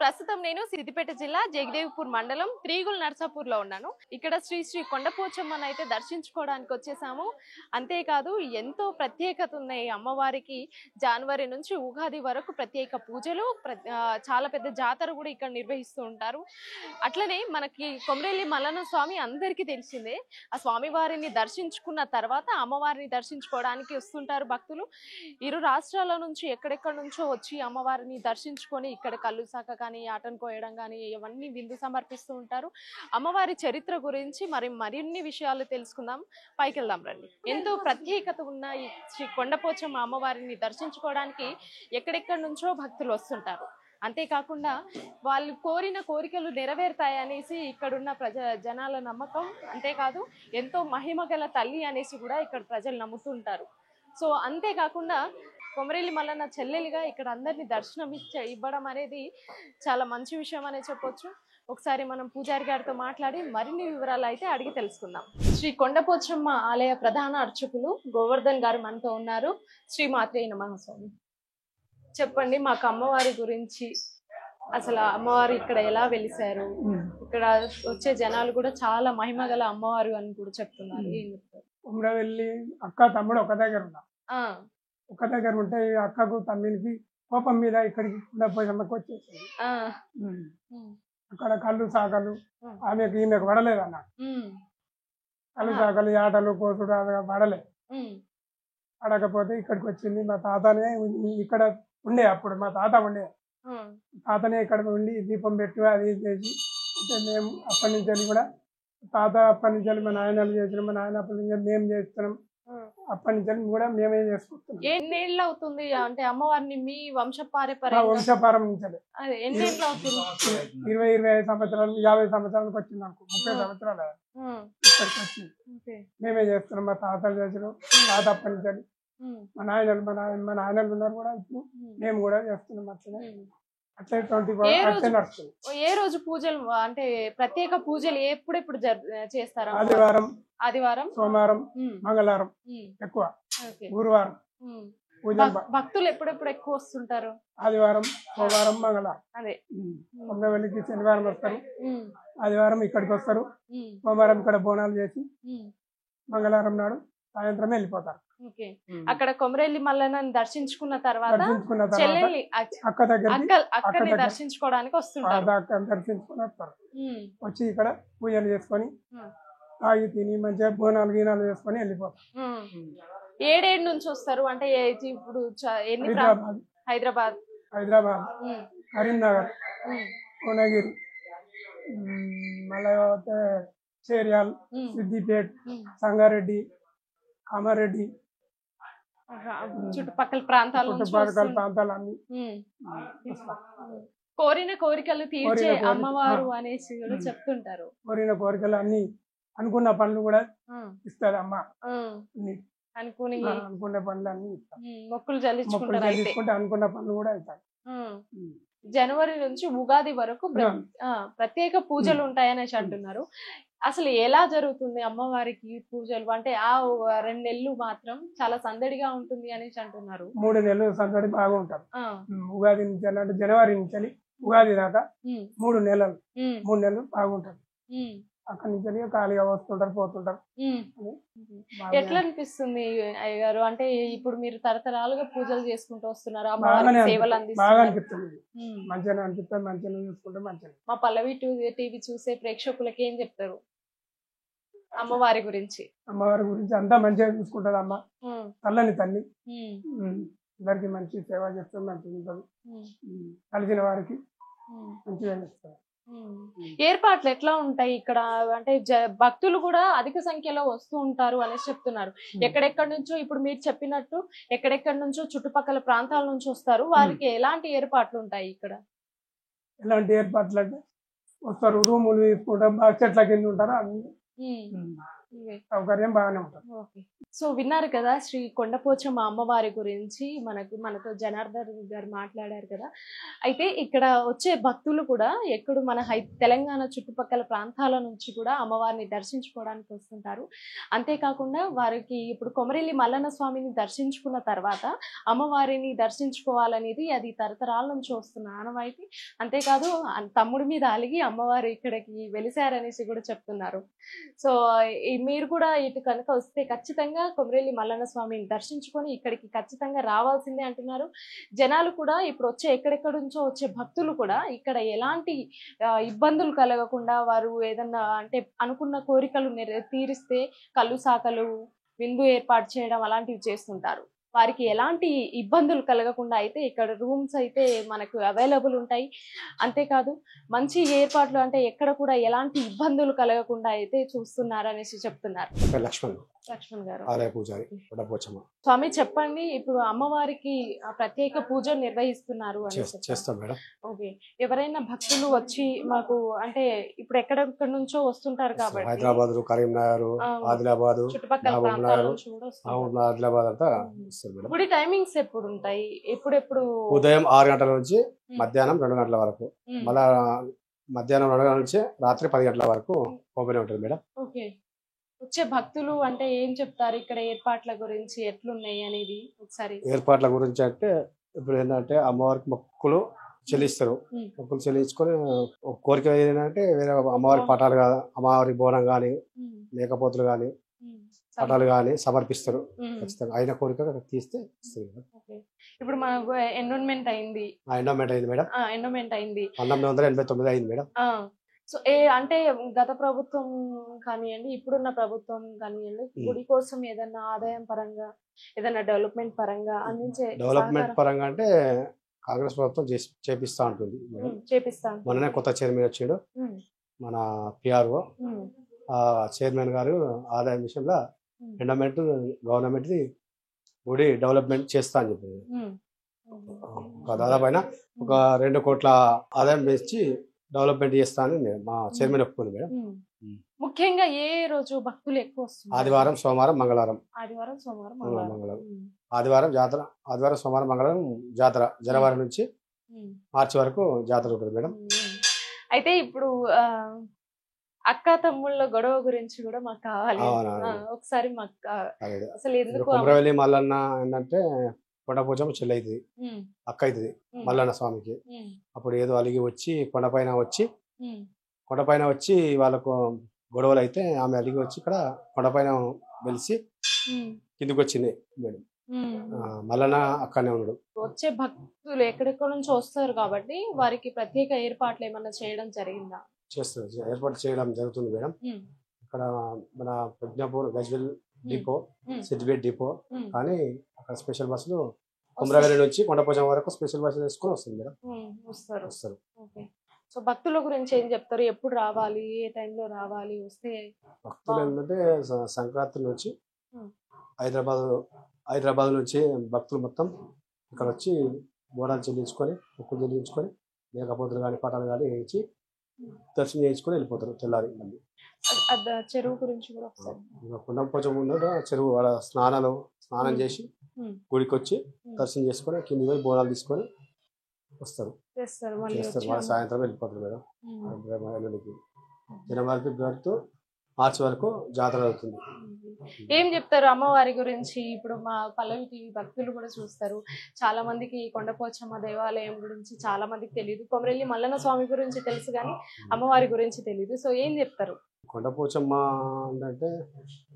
ప్రస్తుతం నేను సిద్దిపేట జిల్లా జగదేవ్పూర్ మండలం త్రీగుల్ నర్సాపూర్ లో ఉన్నాను. ఇక్కడ శ్రీ శ్రీ కొండపోచమ్మను అయితే దర్శించుకోవడానికి వచ్చేసాము. అంతేకాదు ఎంతో ప్రత్యేకత ఉన్నాయి అమ్మవారికి. జనవరి నుంచి ఉగాది వరకు ప్రత్యేక పూజలు, చాలా పెద్ద జాతర కూడా ఇక్కడ నిర్వహిస్తూ ఉంటారు. అట్లనే మనకి కొమరెల్లి మల్లన్న స్వామి అందరికీ తెలిసిందే. ఆ స్వామి వారిని దర్శించుకున్న తర్వాత అమ్మవారిని దర్శించుకోవడానికి వస్తుంటారు భక్తులు. ఇరు రాష్ట్రాల నుంచి ఎక్కడెక్కడ నుంచో వచ్చి అమ్మవారిని దర్శించుకొని ఇక్కడ కళ్ళు సాక కానీ ఆటను కోయడం కానీ ఇవన్నీ విందు సమర్పిస్తూ ఉంటారు. అమ్మవారి చరిత్ర గురించి మరిన్ని విషయాలు తెలుసుకుందాం. పైకి వెళ్దాం రండి. ఎంతో ప్రత్యేకత ఉన్న ఈ శ్రీ కొండపోచమ్మ అమ్మవారిని దర్శించుకోవడానికి ఎక్కడెక్కడి నుంచో భక్తులు వస్తుంటారు. అంతేకాకుండా వాళ్ళు కోరిన కోరికలు నెరవేరుతాయనేసి ఇక్కడున్న జనాల నమ్మకం. అంతేకాదు ఎంతో మహిమ గల తల్లి అనేసి కూడా ఇక్కడ ప్రజలు నమ్ముతుంటారు. సో అంతేకాకుండా కొమరెల్లి మల్లన్న చెల్లెలిగా ఇక్కడ అందరినీ దర్శనం ఇవ్వడం అనేది చాలా మంచి విషయం అనే చెప్పొచ్చు. ఒకసారి మనం పూజారి గారితో మాట్లాడి మరిన్ని వివరాలు అయితే అడిగి తెలుసుకుందాం. శ్రీ కొండపోచమ్మ ఆలయ ప్రధాన అర్చకులు గోవర్ధన్ గారు మనతో ఉన్నారు. శ్రీ మాత్రే నమః స్వామి. చెప్పండి మాకు అమ్మవారి గురించి. అసలు అమ్మవారు ఇక్కడ ఎలా వెలిసారు, ఇక్కడ వచ్చే జనాలు కూడా చాలా మహిమ గల అమ్మవారు అని కూడా చెప్తున్నారు. ఏం చెప్తారు? కుమ్రవెల్లి అక్క తమ్ముడు ఒక దగ్గర ఉన్నా, ఒక దగ్గర ఉంటే అక్కకు తమ్మునికి కోపం మీద ఇక్కడికి కొండపోచమ్మకి వచ్చేసింది. అక్కడ కళ్ళు సాకలు ఈమెకు పడలేదు అన్న. కళ్ళు సాకలు ఆటలు కోసుడు అది పడలేదు. పడకపోతే ఇక్కడికి వచ్చింది. మా తాతనే ఇక్కడ ఉండే, అప్పుడు మా తాత ఉండే, తాతనే ఇక్కడ ఉండి దీపం పెట్టి అది చేసి అంటే మేము అప్పటి నుంచి కూడా తాత అప్పటి నుంచి మా నాయనలు చేసినాం, మా నాయన అప్పటి నుంచి మేము చేస్తున్నాం. అప్పటి నుంచి కూడా మేమే చేసుకుంటున్నాం. ఎన్నేళ్ళు అవుతుంది అంటే అమ్మవారిని మీ వంశపారం నుంచి 20-25 సంవత్సరాలు 50 సంవత్సరాలకు వచ్చింది నాకు. 30 సంవత్సరాలు ఇక్కడికి వచ్చింది. మేమే చేస్తున్నాం. మా తాతలు చేసినాం, తాత అప్పటి నుంచి మా నాయనలు ఉన్నారు కూడా. ఇప్పుడు మేము కూడా చేస్తున్నాం. అట్లే నడుస్తుంది. ఏ రోజు పూజలు అంటే ప్రత్యేక పూజలు ఎప్పుడెప్పుడు చేస్తారా? ఆదివారం, సోమవారం, మంగళవారం ఎక్కువ, గురువారం పూజలు. భక్తులు ఎప్పుడెప్పుడు ఎక్కువ వస్తుంటారు? ఆదివారం, సోమవారం, మంగళవారం. అదే కొమరవెల్లికి శనివారం వస్తారు, ఆదివారం ఇక్కడికి వస్తారు, సోమవారం ఇక్కడ బోనాలు చేసి మంగళవారం నాడు సాయంత్రం వెళ్ళిపోతారు. అక్కడ కొమరెల్లి మల్లన్నని దర్శించుకున్న తర్వాత చెల్లెల్ని అక్కని దర్శించుకోవడానికి వస్తుంటారు. దర్శించుకుని వస్తారు. వచ్చి ఇక్కడ పూజలు చేసుకొని తాగి తిని మంచిగా బోనాలు గీనాలు చేసుకొని వెళ్ళిపోతారు. ఏడేడు నుంచి వస్తారు అంటే ఇప్పుడు హైదరాబాద్, కరీంనగర్, కోనగిరి, మళ్ళీ చేర్యాల్, సిద్దిపేట్, సంగారెడ్డి, కామారెడ్డి, చుట్టుపక్కల ప్రాంతాలన్నీ కోరిన కోరికలు తీర్చే అమ్మవారు అనేసి కూడా చెప్తుంటారు. కోరిన కోరికలు అన్ని, అనుకున్న పనులు కూడా ఇస్తారు అమ్మ. అనుకున్న పనులు అన్ని మొక్కులు చెల్లించుకుంటే అనుకున్న పనులు కూడా ఇస్తారు. జనవరి నుంచి ఉగాది వరకు ప్రత్యేక పూజలు ఉంటాయనేసి అంటున్నారు. అసలు ఎలా జరుగుతుంది అమ్మవారికి పూజలు? అంటే ఆ 2 నెలలు మాత్రం చాలా సందడిగా ఉంటుంది అనేసి అంటున్నారు. 3 నెలలు సందడి బాగా ఉంటారు. ఉగాది నుంచి అంటే జనవరి నుంచి ఉగాది దాకా 3 నెలలు బాగుంటారు. అక్కడి నుంచి ఖాళీగా వస్తుంటారు, పోతుంటారు. ఎట్లా అనిపిస్తుంది అయ్యగారు? అంటే ఇప్పుడు మీరు తరతరాలుగా పూజలు చేసుకుంటూ వస్తున్నారు, బాగా అనిపిస్తుంది. మంచిగా అనిపిస్తుంది, మంచిగా చూసుకుంటే మంచిగా. మా పల్లవి టీవీ చూసే ప్రేక్షకులకి ఏం చెప్తారు అమ్మవారి గురించి? అమ్మవారి గురించి అంతా మంచిగా చూసుకుంటది అమ్మ, తల్లని తల్లి. అందరికి మంచి సేవ చేస్తుంది, మంచిగా ఉంటుంది. కలిసిన వారికి మంచిగా చేస్తారు. ఏర్పాట్లు ఎట్లా ఉంటాయి ఇక్కడ? అంటే భక్తులు కూడా అధిక సంఖ్యలో వస్తూ ఉంటారు అనేసి చెప్తున్నారు. ఎక్కడెక్కడి నుంచో, ఇప్పుడు మీరు చెప్పినట్టు ఎక్కడెక్కడి నుంచో చుట్టుపక్కల ప్రాంతాల నుంచి వస్తారు. వారికి ఎలాంటి ఏర్పాట్లు ఉంటాయి ఇక్కడ? ఎలాంటి ఏర్పాట్లు అంటే వస్తారు, రూములు తీసుకుంటారు, చెట్ల కింద ఉంటారు, అన్ని సౌకర్యం బాగానే ఉంటుంది. సో విన్నారు కదా శ్రీ కొండపోచమ్మ అమ్మవారి గురించి మనతో జనార్దన్ గారు మాట్లాడారు కదా. అయితే ఇక్కడ వచ్చే భక్తులు కూడా ఎక్కడ మన తెలంగాణ చుట్టుపక్కల ప్రాంతాల నుంచి కూడా అమ్మవారిని దర్శించుకోవడానికి వస్తుంటారు. అంతేకాకుండా వారికి ఇప్పుడు కొమరెల్లి మల్లన్న స్వామిని దర్శించుకున్న తర్వాత అమ్మవారిని దర్శించుకోవాలనేది అది తరతరాల నుంచి వస్తున్న ఆనవాయితీ. అంతేకాదు తమ్ముడి మీద అలిగి అమ్మవారు ఇక్కడికి వెలిసారనేసి కూడా చెప్తున్నారు. సో మీరు కూడా ఇటు కనుక వస్తే ఖచ్చితంగా కొమరెల్లి మల్లన్న స్వామిని దర్శించుకొని ఇక్కడికి ఖచ్చితంగా రావాల్సిందే అంటున్నారు జనాలు కూడా. ఇప్పుడు వచ్చే ఎక్కడెక్కడ నుంచో వచ్చే భక్తులు కూడా ఇక్కడ ఎలాంటి ఇబ్బందులు కలగకుండా వారు ఏదన్నా అంటే అనుకున్న కోరికలు తీరిస్తే కళ్ళు సాకలు విందు ఏర్పాటు చేయడం అలాంటివి చేస్తుంటారు. వారికి ఎలాంటి ఇబ్బందులు కలగకుండా అయితే ఇక్కడ రూమ్స్ అయితే మనకు అవైలబుల్ ఉంటాయి. అంతేకాదు మంచి ఏర్పాట్లు అంటే ఎక్కడ కూడా ఎలాంటి ఇబ్బందులు కలగకుండా అయితే చూస్తున్నారు అనేసి చెప్తున్నారు. లక్ష్మణ్ గారు ఆలయ పూజారి కొండపోచమ్మ. స్వామి చెప్పండి, ఇప్పుడు అమ్మవారికి ప్రత్యేక పూజలు నిర్వహిస్తున్నారు అని చేస్తాం మేడం. ఓకే, ఎవరైనా భక్తులు వచ్చి మాకు అంటే ఇప్పుడు ఎక్కడెక్కడ నుంచో వస్తుంటారు కాబట్టి హైదరాబాద్, కరీంనగర్, ఆదిలాబాద్, చుట్టుపక్కల ప్రాంతాల నుంచి కూడా వస్తుంటారు. ఆదిలాబాద్ అంతా గుడి టైమింగ్స్ ఎప్పుడు ఉంటాయి? ఎప్పుడెప్పుడు? ఉదయం 6 గంటల నుంచి మధ్యాహ్నం 2 గంటల వరకు, మళ్ళా మధ్యాహ్నం 2 గంటల నుంచి రాత్రి 10 గంటల వరకు ఓపెన్ ఉంటుంది మేడం. ఓకే, వచ్చే భక్తులు అంటే ఏం చెప్తారు ఇక్కడ ఏర్పాట్ల గురించి ఎట్లున్నాయి అనేది ఒకసారి? ఏర్పాట్ల గురించి అంటే ఇప్పుడు ఏంటంటే అమ్మవారికి మొక్కులు చెల్లిస్తారు. మొక్కులు చెల్లించుకొని కోరిక ఏంటంటే వేరే అమ్మవారి పటాలు అమ్మవారి బోనం కానీ మేకపోతులు కానీ పటాలు కానీ సమర్పిస్తారు. ఖచ్చితంగా అయిన కోరిక తీస్తే ఇస్తారు. ఇప్పుడు మనకు ఎండోన్మెంట్ అయింది. ఎండోమెంట్ అయింది మేడం. ఎండోమెంట్ అయింది 1989 అయింది మేడం. సో అంటే గత ప్రభుత్వం కానివ్వండి, ఇప్పుడున్న ప్రభుత్వం కానివ్వండి, గుడి కోసం ఏదన్నా ఆదాయం పరంగా ఏదన్నా డెవలప్మెంట్ పరంగా అందించే డెవలప్మెంట్ పరంగా అంటే కాంగ్రెస్ ప్రభుత్వం చేపిస్తా ఉంటుంది. చేపిస్తాను. మొన్ననే కొత్త చైర్మన్ వచ్చాడు మన పిఆర్ఓ. ఆ చైర్మన్ గారు ఆదాయం విషయంలో ఎండోమెంట్ గవర్నమెంట్ గుడి డెవలప్మెంట్ చేస్తా అని చెప్పింది. దాదాపు అయినా ఒక 2 కోట్ల ఆదాయం పెంచి డెవలప్మెంట్ చేస్తా అని మా చైర్మన్ ఒప్పుకుంది మేడం. ముఖ్యంగా ఏ రోజు భక్తులు ఎక్కువ వస్తున్నారు? ఆదివారం, సోమవారం, మంగళవారం. ఆదివారం, సోమవారం, మంగళవారం. ఆదివారం జాతర, ఆదివారం, సోమవారం, మంగళవారం జాతర. జనవరి నుంచి మార్చి వరకు జాతర ఉంటుంది మేడం. అయితే ఇప్పుడు అక్క తమ్ముళ్ళ గొడవ గురించి కూడా మాకు కావాలి ఒకసారి. మాకు అసలు ఎందుకు కొమరవెల్లి మల్లన్న ఏంటంటే కొండపోచమ్మ చెల్లి అవుతుంది, అక్క అవుతుంది మల్లన్న స్వామికి. అప్పుడు ఏదో అలిగి వచ్చి కొండపైన వచ్చి వాళ్ళకు గొడవలు అయితే ఆమె అలిగి వచ్చి ఇక్కడ కొండపైన వెలిసి కిందికి వచ్చింది మేడం. మల్లన్న అక్కడనే ఉన్నాడు. వచ్చే భక్తులు ఎక్కడెక్కడ నుంచి వస్తారు కాబట్టి వారికి ప్రత్యేక ఏర్పాట్లు ఏమన్నా చేయడం జరిగిందా? చేస్తారు, ఏర్పాటు చేయడం జరుగుతుంది మేడం. ఇక్కడ మన ప్రజ్ఞాపూర్, గజ్వెల్ డిపో, సిద్దిపేట డిపో కానీ అక్కడ స్పెషల్ బస్సులు కొమరవెల్లి నుంచి కొండపోచమ్మ వరకు స్పెషల్ బస్సులు వేసుకొని వస్తుంది మేడం. వస్తారు. సో భక్తుల గురించి ఏం చెప్తారు? ఎప్పుడు రావాలి, ఏ టైంలో రావాలి? వస్తే భక్తులు ఏంటంటే సంక్రాంతి నుంచి హైదరాబాద్ నుంచి భక్తులు మొత్తం ఇక్కడ వచ్చి బోనాలు చెల్లించుకొని, మొక్కులు చెల్లించుకొని, మేకపోతులు కానీ పటాలు కానీ వేయించి దర్శనం చేయించుకొని వెళ్ళిపోతారు తెల్లారి. మళ్ళీ చెరువు గురించి కూడా కొండపోచమ్మ చెరువు స్నానం చేసి గుడికి వచ్చి దర్శనం చేసుకొని కింది పోయి బోనాలు తీసుకొని వస్తారు. సాయంత్రం వెళ్ళిపోతారు మేడం. ఎల్లుండికి జనవరి, ఫిబ్రవరి, మార్చి వరకు జాతర అవుతుంది. ఏం చెప్తారు అమ్మవారి గురించి? ఇప్పుడు మా పల్లవి టీవీ భక్తులు కూడా చూస్తారు. చాలా మందికి కొండపోచమ్మ దేవాలయం గురించి చాలా మందికి తెలియదు. కొమరెల్లి మల్లన్న స్వామి గురించి తెలుసు కానీ అమ్మవారి గురించి తెలియదు. సో ఏం చెప్తారు? కొండపోచమ్మ అంటే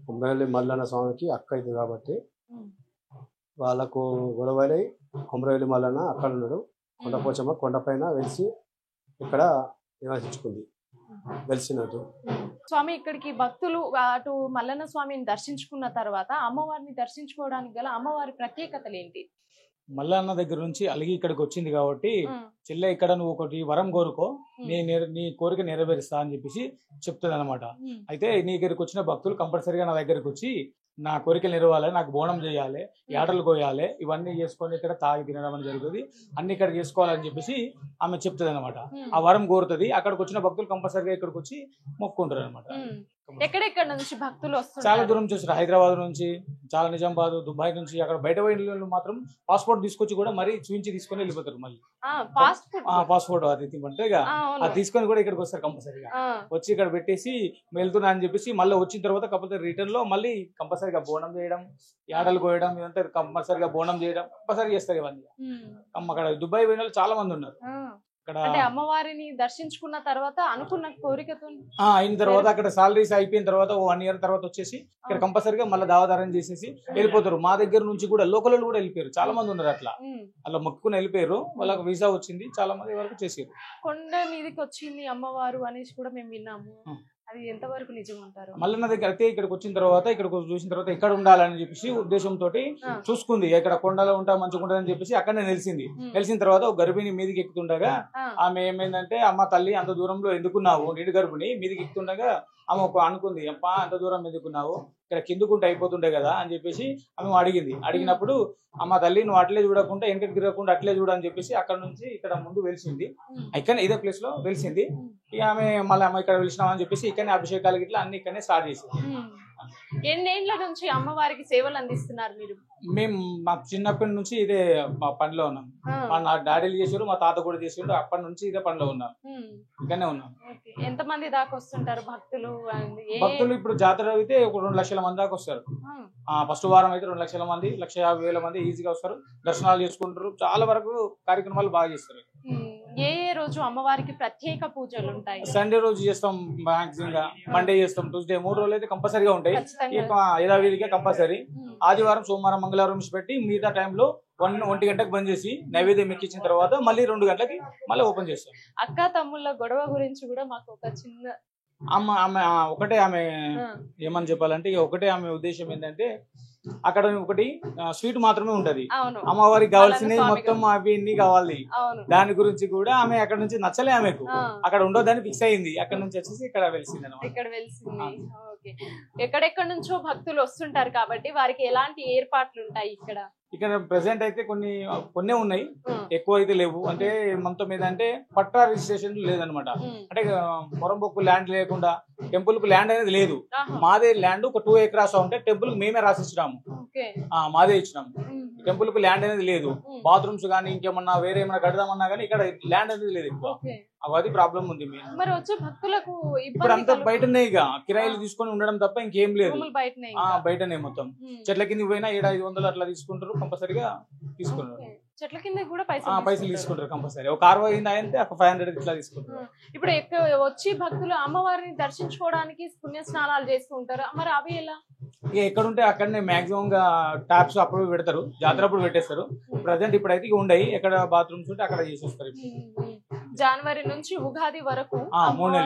కొమరెల్లి మల్లన్న స్వామికి అక్క అవుతుంది కాబట్టి వాళ్ళకు గొడవలై కొమరెల్లి మల్లన్న అక్కడ ఉన్నాడు. కొండపోచమ్మ కొండపైన వెలిసి ఇక్కడ నివసించుకుంది, వెలిసినట్టు. స్వామి ఇక్కడికి భక్తులు అటు మల్లన్న స్వామిని దర్శించుకున్న తర్వాత అమ్మవారిని దర్శించుకోవడానికి గల అమ్మవారి ప్రత్యేకతలు ఏంటి? మల్లన్న దగ్గర నుంచి అలిగి ఇక్కడికి వచ్చింది కాబట్టి చెల్లె ఇక్కడ నువ్వు ఒకటి వరం కోరుకో, నీ కోరిక నెరవేరుస్తా అని చెప్పేసి చెప్తుంది అనమాట. అయితే నీ దగ్గరికి వచ్చిన భక్తులు కంపల్సరీగా నా దగ్గరికి వచ్చి నా కోరిక నెరవేరాలి, నాకు బోనం చేయాలి, ఏటలు కోయాలి, ఇవన్నీ చేసుకొని ఇక్కడ తాగి తినడం అని జరుగుతుంది, అన్ని ఇక్కడ చేసుకోవాలని చెప్పేసి ఆమె చెప్తుంది అనమాట. ఆ వరం కోరుతుంది. అక్కడికి వచ్చిన భక్తులు కంపల్సరీగా ఇక్కడికి వచ్చి మొక్కుంటారు అనమాట. ఎక్కడెక్కడ నుంచి భక్తులు చాలా వస్తున్నారు? దూరం నుంచి వస్తారు, హైదరాబాద్ నుంచి, చాలా నిజామాబాద్, దుబాయ్ నుంచి, అక్కడ బయట పోయిన మాత్రం పాస్పోర్ట్ తీసుకొచ్చి కూడా మరీ చూపించి తీసుకొని వెళ్ళిపోతారు. మళ్ళీ పాస్పోర్ట్ అది ఇవ్వమంటే ఇక అది తీసుకొని కూడా ఇక్కడికి వస్తారు కంపల్సరీగా. వచ్చి ఇక్కడ పెట్టేసి వెళ్తున్నా అని చెప్పేసి మళ్ళీ వచ్చిన తర్వాత కంపల్సరీ రిటర్న్ లో మళ్ళీ కంపల్సరీగా బోనం చేయడం, యాడలు కోయడం, ఇదంతా కంపల్సరీగా బోనం చేయడం కంపల్సరీ చేస్తారు ఇవన్నీ. అక్కడ దుబాయ్ పోయిన వాళ్ళు చాలా మంది ఉన్నారు. అంటే అమ్మవారిని దర్శించుకున్న తర్వాత అనుకున్న కోరికతో అయిన తర్వాత అక్కడ సాలరీస్ అయిపోయిన తర్వాత 1 year తర్వాత వచ్చేసి ఇక్కడ కంపల్సరీగా మళ్ళీ దావదారం చేసేసి వెళ్ళిపోతారు. మా దగ్గర నుంచి కూడా లోకల్ కూడా వెళ్ళిపోయారు, చాలా మంది ఉన్నారు. అలా మొక్కుకుని వెళ్ళిపోయారు, వాళ్ళకి వీసా వచ్చింది, చాలా మంది వరకు చేసారు. కొండ మీదకి వచ్చింది అమ్మవారు అనేసి కూడా మేము విన్నాము, అది ఎంతవరకు నిజం అంటారు? మల్లన్న దగ్గర అయితే ఇక్కడికి వచ్చిన తర్వాత ఇక్కడికి చూసిన తర్వాత ఇక్కడ ఉండాలని చెప్పేసి ఉద్దేశంతో చూసుకుంది. ఇక్కడ కొండలో ఉంటా మంచిగా ఉంటుందని చెప్పేసి అక్కడనే తెలిసిన తర్వాత ఒక గర్భిణి మీదికి ఎక్కుతుండగా ఆమె ఏమైందంటే, అమ్మ తల్లి అంత దూరంలో ఎందుకున్నావు, నీటి గర్భిణి మీదికి ఎక్కుతుండగా ఆమె అనుకుంది, అప్ప అంత దూరం ఎందుకున్నావు, ఇక్కడ కిందుకుంటే అయిపోతుండే కదా అని చెప్పేసి ఆమె అడిగినప్పుడు, అమ్మ తల్లి నువ్వు అట్లే చూడకుండా వెనకకి తిరగకుండా అట్లే చూడని చెప్పేసి అక్కడ నుంచి ఇక్కడ ముందు వెలిసింది. ఇక్కడ ఇదే ప్లేస్ లో వెలిసింది. ఇక ఆమె మళ్ళీ అమ్మ ఇక్కడ వెలిసినామని చెప్పేసి ఇక్కడనే అభిషేకాలు ఇట్లా అన్ని ఇక్కడనే స్టార్ట్ చేసింది. ఎన్నేళ్ల నుంచి అమ్మవారికి సేవలు అందిస్తున్నారు మీరు? మేము మా చిన్నప్పటి నుంచి ఇదే మా పనిలో ఉన్నాం. మా డాడీలు చేసారు, మా తాత కూడా చేసారు, అప్పటి నుంచి ఇదే పనిలో ఉన్నాం, ఇక్కడనే ఉన్నాం. ఎంత మంది దాకా వస్తుంటారు భక్తులు? భక్తులు ఇప్పుడు జాతర అయితే ఒక 2 లక్షల మంది దాకా వస్తారు. ఫస్ట్ వారం అయితే 2 లక్షల మంది, 1,50,000 మంది ఈజీగా వస్తారు, దర్శనాలు చేసుకుంటారు. చాలా వరకు కార్యక్రమాలు బాగా చేస్తారు. ఏ రోజు అమ్మవారికి ప్రత్యేక పూజలు ఉంటాయి? సండే రోజు చేస్తాం మాక్సిమం గా, మండే చేస్తాం, ట్యూస్డే, 3 రోజులు అయితే కంపల్సరీగా ఉంటాయి. యథావిధిగా కంపల్సరీ. ఆదివారం, సోమవారం, మంగళవారం పెట్టి మిగతా టైంలో 1 గంటకు బంద్ చేసి నైవేద్యం ఎక్కించిన తర్వాత మళ్ళీ 2 గంటలకి మళ్ళీ ఓపెన్ చేస్తాం. అక్క తమ్ముళ్ళ గొడవ గురించి కూడా మాకు ఒక చిన్న ఒకటే ఆమె ఏమని చెప్పాలంటే, ఒకటే ఆమె ఉద్దేశం ఏంటంటే, అక్కడ ఒకటి స్వీట్ మాత్రమే ఉంటది, అమ్మవారికి కావాల్సినవి మొత్తం అవి ఇన్ని కావాలి. దాని గురించి కూడా ఆమె అక్కడ నుంచి నచ్చలే, ఆమెకు అక్కడ ఉండొద్దని ఫిక్స్ అయింది. అక్కడ నుంచి వచ్చేసి ఇక్కడ వెలిసింది అన్నమాట. ఎక్కడెక్కడ నుంచో భక్తులు వస్తుంటారు కాబట్టి వారికి ఎలాంటి ఏర్పాట్లు ఉంటాయి ఇక్కడ? ఇక్కడ ప్రెసెంట్ అయితే కొన్ని ఉన్నాయి, ఎక్కువ అయితే లేవు. అంటే మొత్తం మీద అంటే పట్టా రిజిస్ట్రేషన్ లేదనమాట. అంటే మొరంబొక్కు ల్యాండ్ లేకుండా టెంపుల్ కు ల్యాండ్ అనేది లేదు. మాదే ల్యాండ్ ఒక 2 acres ఉంటే టెంపుల్ కి మేమే రాసిచ్చినాము, మాదే ఇచ్చినాము. టెంపుల్ కు ల్యాండ్ అనేది లేదు. బాత్రూమ్స్ కానీ ఇంకేమన్నా వేరే ఏమైనా కడదామన్నా కానీ ఇక్కడ ల్యాండ్ అనేది లేదు ఎక్కువ. అది ప్రాబ్లం ఉంది. మరి వచ్చే భక్తులకు ఇప్పుడు అంతా బయటనే ఇక కిరాయిలు తీసుకొని ఉండడం తప్ప ఇంకేం లేదు. బయటనే మొత్తం చెట్ల కింద పోయినా 700-500 అట్లా తీసుకుంటారు, కంపల్సరీగా తీసుకుంటారు. చెట్ల కింద కూడా పైసలు తీసుకుంటారు కంపల్సరీ. ఒక 60 అయిందంటే ఒక 500 ఇట్లా తీసుకుంటారు. ఇప్పుడు వచ్చి భక్తులు అమ్మవారిని దర్శించుకోవడానికి పుణ్య స్నానాలు చేస్తూ ఉంటారు, మరి అవి ఎలా? ఇక ఎక్కడ ఉంటే అక్కడనే మాక్సిమం గా టాప్స్ అప్పుడు పెడతారు, జాతర అప్పుడు పెట్టేస్తారు. ప్రజెంట్ ఇప్పుడైతే ఇక ఉండయి, ఎక్కడ బాత్రూమ్స్ ఉంటే అక్కడ చేసేస్తారు. జనవరి నుంచి ఉగాది వరకు 3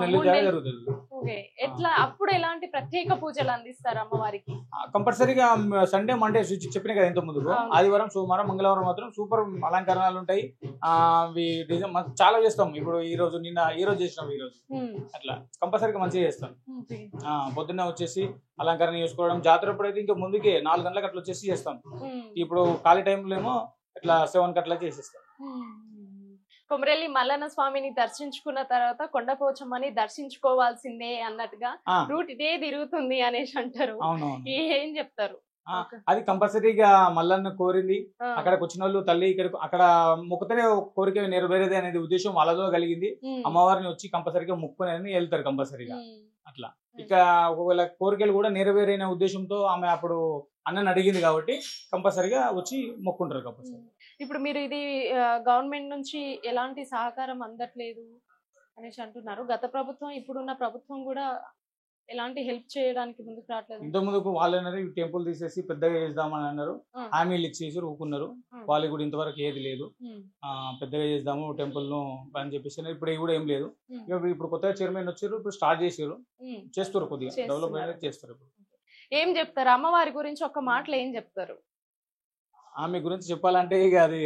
నెలలు జరుగుతుంది. ఎట్లా అప్పుడు ఎలాంటి ప్రత్యేక పూజలు అందిస్తారు అమ్మవారికి? కంపల్సరీగా సండే, మండే చెప్పిన కదా ఇంత ముందు, ఆదివారం, సోమవారం, మంగళవారం మాత్రం సూపర్ అలంకరణలు ఉంటాయి. చాలా చేస్తాం. ఇప్పుడు ఈ రోజు చేసినాం, ఈ రోజు అట్లా కంపల్సరీగా మంచిగా చేస్తాం. పొద్దున్న వచ్చేసి అలంకరణ చేసుకోవడం, జాతర అప్పుడైతే ఇంకా ముందుకే 4 గంటలకు అట్లా వచ్చేసి చేస్తాం. ఇప్పుడు ఖాళీ టైంలో ఏమో ఇట్లా 7 అట్లా చేసేస్తాం. కొమరెల్లి మల్లన్న స్వామిని దర్శించుకున్న తర్వాత కొండపోచమ్మని దర్శించుకోవాల్సిందే అన్నట్టుగా రూట్ ఇదే తిరుగుతుంది అనేసి అంటారు, ఏం చెప్తారు? అది కంపల్సరీగా మల్లన్న కోరింది, అక్కడికి వచ్చిన వాళ్ళు తల్లి అక్కడ మొక్కుతనే కోరిక నెరవేరేది అనేది ఉద్దేశం వాళ్ళలో కలిగింది. అమ్మవారిని వచ్చి కంపల్సరీగా మొక్కుని వెళ్తారు కంపల్సరీగా. అట్లా ఇక ఒకవేళ కోరికలు కూడా నెరవేరైన ఉద్దేశంతో ఆమె అప్పుడు అన్నని అడిగింది కాబట్టి కంపల్సరీగా వచ్చి మొక్కుంటారు కంపల్సరీ. ఇప్పుడు మీరు ఇది గవర్నమెంట్ నుంచి ఎలాంటి సహకారం అందట్లేదు అనేసి అంటున్నారు. గత ప్రభుత్వం, ఇప్పుడున్న ప్రభుత్వం కూడా ఎలాంటి హెల్ప్ చేయడానికి ముందుకు రావట్లేదు. ఇంత ముందుకు వాళ్ళన్నారు ఈ టెంపుల్ తీసేసి పెద్దగా చేద్దామని అన్నారు, హామీలు ఇచ్చేసి ఊకున్నారు. వాళ్ళు కూడా ఇంతవరకు ఏది లేదు, పెద్దగా చేద్దాము టెంపుల్ ను అని చెప్పేసి. ఇప్పుడు కూడా ఏం లేదు. ఇప్పుడు కొత్తగా చైర్మన్ వచ్చారు, ఇప్పుడు స్టార్ట్ చేసారు, చేస్తారు, కొద్దిగా డెవలప్మెంట్ చేస్తారు. ఏం చెప్తారు అమ్మవారి గురించి? ఒక మాటలో ఏం చెప్తారు ఆమె గురించి చెప్పాలంటే? ఇక అది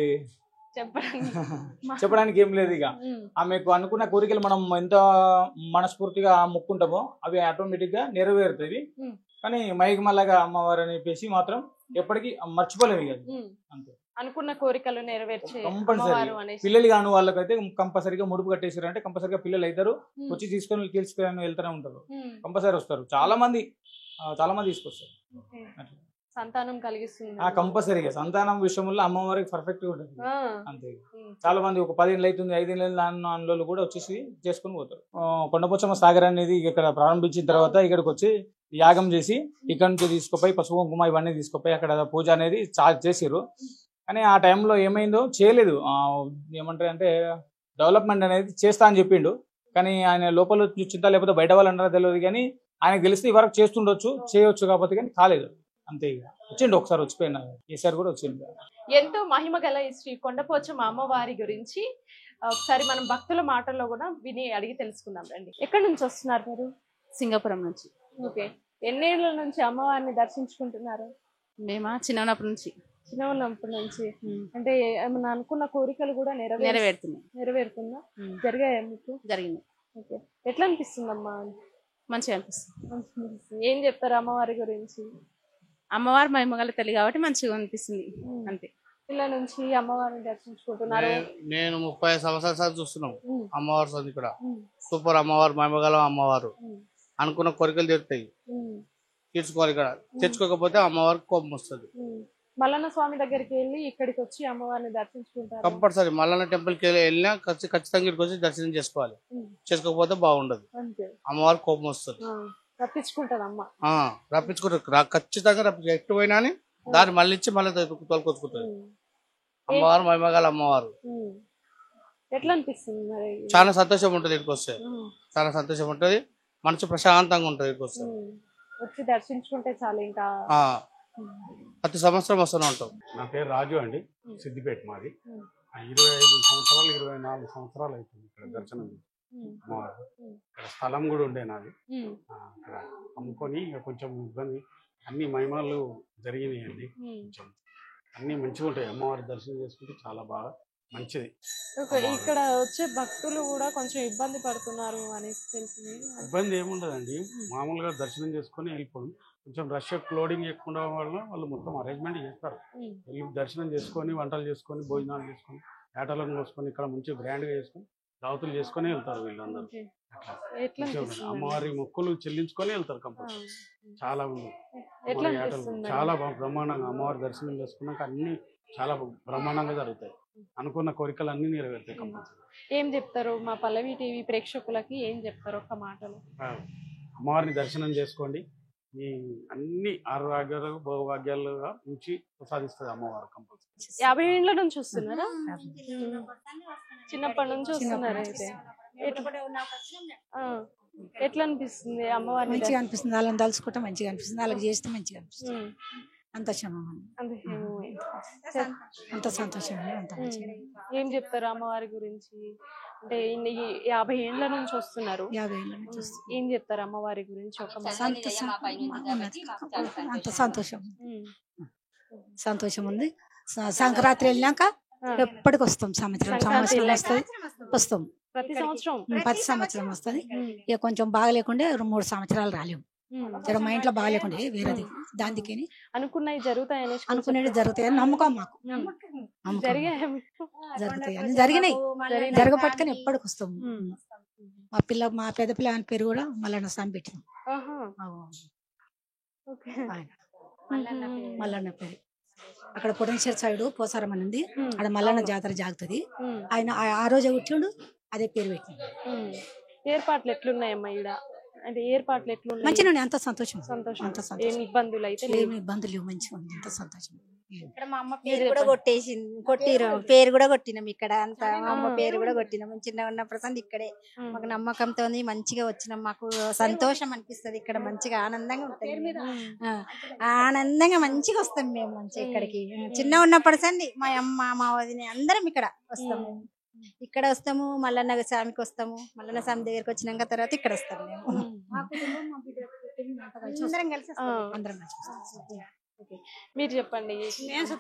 చెప్పడానికి ఏం లేదు. ఇక ఆమెకు అనుకున్న కోరికలు మనం ఎంత మనస్ఫూర్తిగా మొక్కుంటామో అవి ఆటోమేటిక్ గా నెరవేరుతాయి. కానీ మైక్ మల్లగా అమ్మవారు అని చెప్పేసి మాత్రం ఎప్పటికీ మర్చిపోలేము ఇక అది. అంతే. అనుకున్న కోరికలు నెరవేర్చే కంపల్సరీ అమ్మవారు అనేసి. పిల్లలు కాని వాళ్ళకైతే కంపల్సరీగా ముడుపు కట్టేసారు అంటే కంపల్సరీగా పిల్లలు అవుతారు, వచ్చి తీసుకొని వెళ్తూనే ఉంటారు, కంపల్సరీ వస్తారు. చాలా మంది తీసుకొస్తారు. అట్లా సంతానం కలిగిస్తుంది. కంపల్సరీగా సంతానం విషయంలో అమ్మవారికి పర్ఫెక్ట్ గా ఉంటుంది. అంతే. చాలా మంది ఒక 10 ఏళ్ళు అవుతుంది, 5 ఏళ్ళు నాన్న కూడా వచ్చేసి చేసుకుని పోతారు. కొండపోచమ్మ సాగర్ అనేది ఇక్కడ ప్రారంభించిన తర్వాత ఇక్కడికి వచ్చి యాగం చేసి ఇక్కడ నుంచి తీసుకుపోయి పసుపు కుంకుమ ఇవన్నీ తీసుకుపోయి అక్కడ పూజ అనేది చేసిర్రు. కానీ ఆ టైంలో ఏమైందో చేయలేదు. ఏమంటారు అంటే డెవలప్మెంట్ అనేది చేస్తా అని చెప్పిండు. కానీ ఆయన లోపల చింత లేకపోతే బయట వాళ్ళు అంటారో తెలియదు, కానీ ఆయనకు తెలిస్తే ఈ వరకు చేస్తుండొచ్చు, చేయొచ్చు, కాకపోతే కానీ కాలేదు. అంతే. ఇక వచ్చిండు, ఒకసారి వచ్చిపోయినా, ఈసారి కూడా వచ్చిండు. ఎంతో మహిమ గల ఈ శ్రీ కొండపోచమ్మ అమ్మవారి గురించి ఒకసారి మనం భక్తుల మాటల్లో కూడా విని అడిగి తెలుసుకుందాం రండి. ఎక్కడి నుంచి వస్తున్నారు మీరు? సింగపురం నుంచి. ఓకే. ఎన్నేళ్ల నుంచి అమ్మవారిని దర్శించుకుంటున్నారు? మేమా చిన్నప్పటి నుంచి. చిన్నప్పటి నుంచి. అంటే ఏమన్నా అనుకున్న కోరికలు కూడా నెరవేరుతుందా? జరిగాయా మీకు? జరిగింది. ఓకే. ఎట్లా అనిపిస్తుందమ్మా? మంచిగా అనిపిస్తుంది. ఏం చెప్తారు అమ్మవారి గురించి? అమ్మవారు మహిమగల తల్లి కాబట్టి మంచిగా అనిపిస్తుంది. అంతే. పిల్లల నుంచి అమ్మవారిని దర్శించుకుంటున్నారు. నేను 30 సంవత్సరాలు చూస్తున్నాం అమ్మవారు సంది ఇక్కడ. సూపర్ అమ్మవారు, మహిమగల అమ్మవారు. అనుకున్న కోరికలు తీరుతాయి, తీర్చుకోవాలి. ఇక్కడ తెచ్చుకోకపోతే అమ్మవారికి కోపం వస్తుంది. మల్లన్న స్వామి దగ్గరికి వెళ్ళి ఇక్కడికి వచ్చి అమ్మవారిని దర్శించుకుంటారు. కంపల్సరీ మల్లన్న టెంపుల్ కి వెళ్ళినా ఖచ్చితంగా ఇక్కడికి వచ్చి దర్శనం చేసుకోవాలి. చేసుకోకపోతే బాగుండదు, అమ్మవారికి కోపం వస్తుంది. రప్పించుకుంటది అమ్మ. రప్పించుకుంటారు ఖచ్చితంగా. ఎక్కువ పోయినా దాన్ని మళ్ళీ మళ్ళీ తోలుకొచ్చుకుంటుంది అమ్మవారు, మహిమగల అమ్మవారు. ఎట్లా అనిపిస్తుంది మరి? చాలా సంతోషం ఉంటుంది ఇక్కడికి వస్తే, చాలా సంతోషం ఉంటది, మనసు ప్రశాంతంగా ఉంటుంది ఇక్కడికి వస్తే. వచ్చి దర్శించుకుంటే చాలు. ఇంకా ప్రతి సంవత్సరం వస్తూనే ఉంటాం. నా పేరు రాజు అండి, సిద్దిపేట మాది. 25 సంవత్సరాలు 24 సంవత్సరాలు అవుతుంది ఇక్కడ దర్శనం. ఇక్కడ స్థలం కూడా ఉండే నాది. అక్కడ అమ్ముకొని ఇక కొంచెం ఇబ్బంది, అన్ని మహిమలు జరిగినాయండి. కొంచెం అన్ని మంచిగా ఉంటాయి. అమ్మవారి దర్శనం చేసుకుంటే చాలా బాగా మంచిది. ఇక్కడ వచ్చే భక్తులు కూడా కొంచెం ఇబ్బంది పడుతున్నారు అనేసి తెలిసింది. ఇబ్బంది ఏముండదండి, మామూలుగా దర్శనం చేసుకొని వెళ్ళిపోవడం. కొంచెం రష్ లోడింగ్ ఎక్కువ ఉండడం వల్ల వాళ్ళు మొత్తం అరేంజ్మెంట్ చేస్తారు. వెళ్ళి దర్శనం చేసుకొని, వంటలు చేసుకొని, భోజనాలు చేసుకొని, ఏటలను కోసుకొని ఇక్కడ మంచి గ్రాండ్గా చేసుకొని దావతులు చేసుకొని వెళ్తారు వీళ్ళందరూ. అమ్మవారి మొక్కులు చెల్లించుకొని వెళ్తారు కంపల్సరీ. చాలా ఉంది చాలా బ్రహ్మాండంగా అమ్మవారి దర్శనం చేసుకున్నాక అన్ని చాలా బ్రహ్మాండంగా జరుగుతాయి. అనుకున్న కోరికలు అన్ని నెరవేరుతాయి కంపల్సరీ. ఏం చెప్తారు మా పల్లవి టీవీ ప్రేక్షకులకి? ఏం చెప్తారు ఒక్క మాటలో? అమ్మవారిని దర్శనం చేసుకోండి, మీ అన్ని ఆరోగ్యాలు భోగభాగ్యాలుగా ఉంచి ప్రసాదిస్తుంది అమ్మవారు కంపల్సరీ. 50 ఏళ్ల నుంచి వస్తున్నారా? చిన్నప్పటి నుంచి వస్తున్నారు. అయితే ఎట్లా అనిపిస్తుంది అమ్మవారిని? మంచిగా అనిపిస్తుంది. వాళ్ళని తలుచుకుంటే మంచిగా అనిపిస్తుంది, వాళ్ళకి చేస్తే మంచిగా అనిపిస్తుంది. అంత క్షేమం, అంత సంతోషం, అంత మంచిగా. ఏం చెప్తారు అమ్మవారి గురించి? అంటే 50 ఏళ్ల నుంచి వస్తున్నారు. 50 ఏళ్ల నుంచి వస్తున్నారు. ఏం చెప్తారు అమ్మవారి గురించి? ఒక అంత సంతోషం ఉంది. సంక్రాంతి వెళ్ళినాక ఎప్పటికి వస్తాం, సంవత్సరం వస్తాం. ప్రతి సంవత్సరం వస్తుంది. ఇక కొంచెం బాగా లేకుండే 3 సంవత్సరాలు రాలేము. మా ఇంట్లో బాగాలేకుండే వేరేది, దానికని అనుకున్నవి జరుగుతాయని, అనుకునేవి జరుగుతాయని నమ్మకం మాకు. జరుగుతాయని జరిగినాయి, జరగపట్టుకొని ఎప్పటికి వస్తాము. మా పెద్ద పిల్ల ఆయన పేరు కూడా మల్లన్న స్వామి పెట్టినాం. మల్లన్న పేరు అక్కడ పొటెన్షియల్ సైడ్ పోసారం అని ఉంది, అక్కడ మల్లన్న జాతర జాగుతుంది. ఆయన ఆ రోజే పుట్టిండు, అదే పేరు పెట్టిండు. ఏర్పాట్లు ఎట్లున్నాయమ్మా ఈడ? అంటే ఏర్పాట్లు ఎట్లున్నాయి? మంచిగా అంత సంతోషం. ఏమి ఇబ్బందులు అయితే ఏమి ఇబ్బందులు లేవు, మంచిగా ఉంది, అంత సంతోషం. ఇక్కడ మా అమ్మ పేరు కూడా కొట్టిరు, పేరు కూడా కొట్టినాం ఇక్కడ. అంత మా అమ్మ పేరు కూడా కొట్టినాం. చిన్న ఉన్నప్పుడు సంది ఇక్కడే మాకు నమ్మకంతో మంచిగా వచ్చినాం. మాకు సంతోషం అనిపిస్తుంది ఇక్కడ, మంచిగా ఆనందంగా ఉంటుంది. ఆనందంగా మంచిగా వస్తాం మేము మంచిగా ఇక్కడికి. చిన్న ఉన్నప్పుడు సంది మా అమ్మ మా వదిన అందరం ఇక్కడ వస్తాము. ఇక్కడ వస్తాము, మల్లన్న స్వామికి వస్తాము. మల్లన్న స్వామి దగ్గరికి వచ్చినాక తర్వాత ఇక్కడ వస్తాము మేము. అందరం కలిసి మీరు చెప్పండి.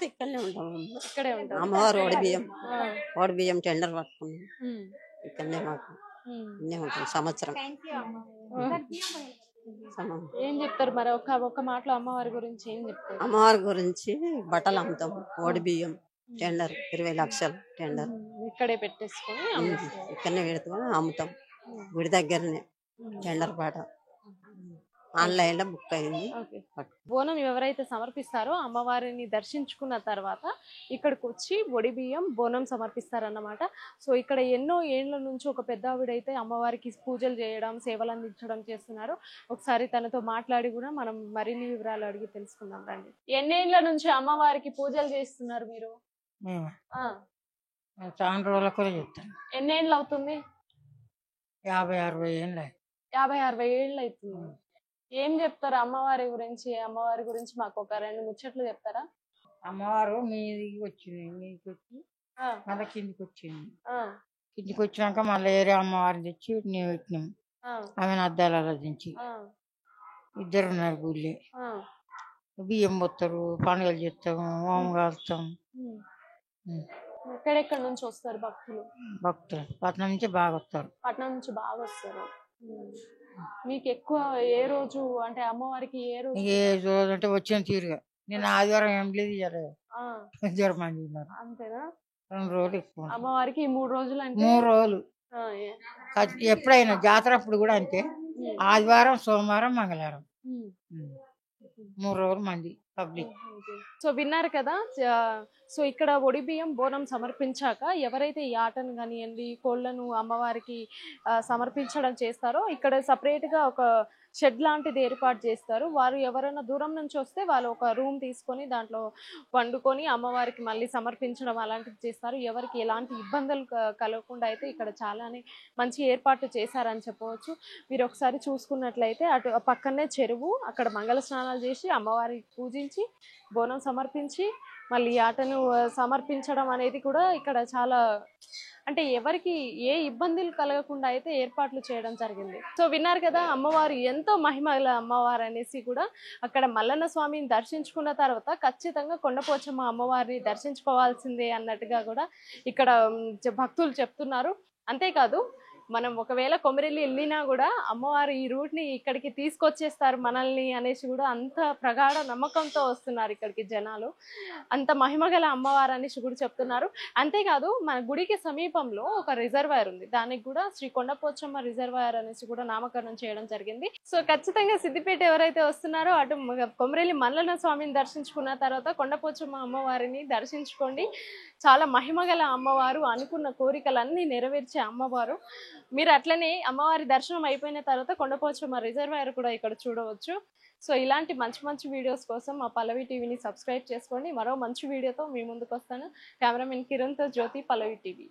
ఇక్కడనే ఉంటాము, ఇక్కడే ఉంటాం. అమ్మవారు ఓడి బియ్యం టెండర్ పట్టుకున్నాం. ఇక్కడనే మాకు ఇన్నే ఉంటాం సంవత్సరం. ఏం చెప్తారు మరి ఒక మాటలో అమ్మవారి గురించి ఏం చెప్తారు? అమ్మవారి గురించి బట్టలు అమ్ముతాం, ఓడి బియ్యం టెండర్ 20 లక్షలు టెండర్ ఇక్కడే పెట్టేసుకొని అమ్మేస్తారు. ఇక్కడనే పెడుతుకొని అమ్ముతాం. గుడి దగ్గరనే టెండర్ పాట ఆన్లైన్ లో బుక్ అయింది. బోనం ఎవరైతే సమర్పిస్తారో అమ్మవారిని దర్శించుకున్న తర్వాత ఇక్కడికి వచ్చి ఒడి బియ్యం బోనం సమర్పిస్తారన్నమాట. సో ఇక్కడ ఎన్నో ఏళ్ల నుంచి ఒక పెద్ద ఆవిడైతే అమ్మవారికి పూజలు చేయడం, సేవలు అందించడం చేస్తున్నారు. ఒకసారి తనతో మాట్లాడి కూడా మనం మరిన్ని వివరాలు అడిగి తెలుసుకుందాం రండి. ఎన్నేళ్ల నుంచి అమ్మవారికి పూజలు చేస్తున్నారు మీరు? చాలా రోజుల కూడా చెప్తాను. ఎన్నేళ్ళు అవుతుంది? 50-60 ఏళ్ళు. 50-60 ఏళ్ళు అవుతుంది. ఏం చెప్తారు అమ్మవారి గురించి? అమ్మవారి గురించి మాకు ఒక 2 ముచ్చట్లు చెప్తారా? అమ్మవారు మీదికి వచ్చింది, మీదికి వచ్చి మళ్ళీ కిందికి వచ్చింది. కిందికి వచ్చినాక మళ్ళీ వేరే అమ్మవారిని తెచ్చి నేను పెట్టినాం. ఆమెను అద్దాలలో దించి 2 ఉన్నారు గుళ్ళే. బియ్యం పోతారు, పండుగలు చేస్తాము, హోమం కాలుస్తాం. ఎక్కడెక్కడ నుంచి వస్తారు భక్తులు? పట్నం నుంచి బాగా వస్తారు. పట్నం నుంచి బాగా వస్తారు. మీకు ఎక్కువ ఏ రోజు అంటే అమ్మవారికి ఏ రోజు అంటే వచ్చిన తీరుగా? నేను ఆదివారం ఏం లేదు, జ్వరం మంది ఉన్నారు. అంతేనా? 2 రోజులు ఎక్కువ. అమ్మవారికి 3 రోజులు అంటే 3 రోజులు. ఎప్పుడైనా జాతర అప్పుడు కూడా అంతే. ఆదివారం, సోమవారం, మంగళవారం 3 రోజులు మంది పబ్లిక్. సో విన్నారు కదా. సో ఇక్కడ ఒడి బియ్యం బోనం సమర్పించాక ఎవరైతే ఈ ఆటను కానివ్వండి, కోళ్లను అమ్మవారికి సమర్పించడం చేస్తారో ఇక్కడ సపరేట్ గా ఒక షెడ్ లాంటిది ఏర్పాటు చేస్తారు. వారు ఎవరైనా దూరం నుంచి వస్తే వాళ్ళు ఒక రూమ్ తీసుకొని దాంట్లో వండుకొని అమ్మవారికి మళ్ళీ సమర్పించడం అలాంటివి చేస్తారు. ఎవరికి ఎలాంటి ఇబ్బందులు కలగకుండా అయితే ఇక్కడ చాలానే మంచి ఏర్పాట్లు చేశారని చెప్పవచ్చు. మీరు ఒకసారి చూసుకున్నట్లయితే అటు పక్కనే చెరువు, అక్కడ మంగళ స్నానాలు చేసి అమ్మవారికి పూజించి బోనం సమర్పించి మళ్ళీ ఆటను సమర్పించడం అనేది కూడా ఇక్కడ చాలా అంటే ఎవరికి ఏ ఇబ్బందులు కలగకుండా అయితే ఏర్పాట్లు చేయడం జరిగింది. సో విన్నారు కదా అమ్మవారు ఎంతో మహిమగల అమ్మవారు అనేసి కూడా. అక్కడ మల్లన్న స్వామిని దర్శించుకున్న తర్వాత ఖచ్చితంగా కొండపోచమ్మ అమ్మవారిని దర్శించుకోవాల్సిందే అన్నట్టుగా కూడా ఇక్కడ భక్తులు చెప్తున్నారు. అంతేకాదు మనం ఒకవేళ కొమరెల్లి వెళ్ళినా కూడా అమ్మవారు ఈ రూట్ ని ఇక్కడికి తీసుకొచ్చేస్తారు మనల్ని అనేసి కూడా అంత ప్రగాఢ నమ్మకంతో వస్తున్నారు ఇక్కడికి జనాలు. అంత మహిమగల అమ్మవారు అనేసి కూడా చెప్తున్నారు. అంతేకాదు మన గుడికి సమీపంలో ఒక రిజర్వాయర్ ఉంది, దానికి కూడా శ్రీ కొండపోచమ్మ రిజర్వాయర్ అనేసి కూడా నామకరణం చేయడం జరిగింది. సో ఖచ్చితంగా సిద్దిపేట ఎవరైతే వస్తున్నారో అటు కొమరెల్లి మల్లన్న స్వామిని దర్శించుకున్న తర్వాత కొండపోచమ్మ అమ్మవారిని దర్శించుకోండి. చాలా మహిమగల అమ్మవారు, అనుకున్న కోరికలన్నీ నెరవేర్చే అమ్మవారు. మీరు అట్లనే అమ్మవారి దర్శనం అయిపోయిన తర్వాత కొండపోచమ్మ రిజర్వాయర్ కూడా ఇక్కడ చూడవచ్చు. సో ఇలాంటి మంచి మంచి వీడియోస్ కోసం మా పల్లవి టీవీని సబ్స్క్రైబ్ చేసుకోండి. మరో మంచి వీడియోతో మీ ముందుకు వస్తాను. కెమెరామెన్ కిరణ్తో జ్యోతి, పల్లవి టీవీ.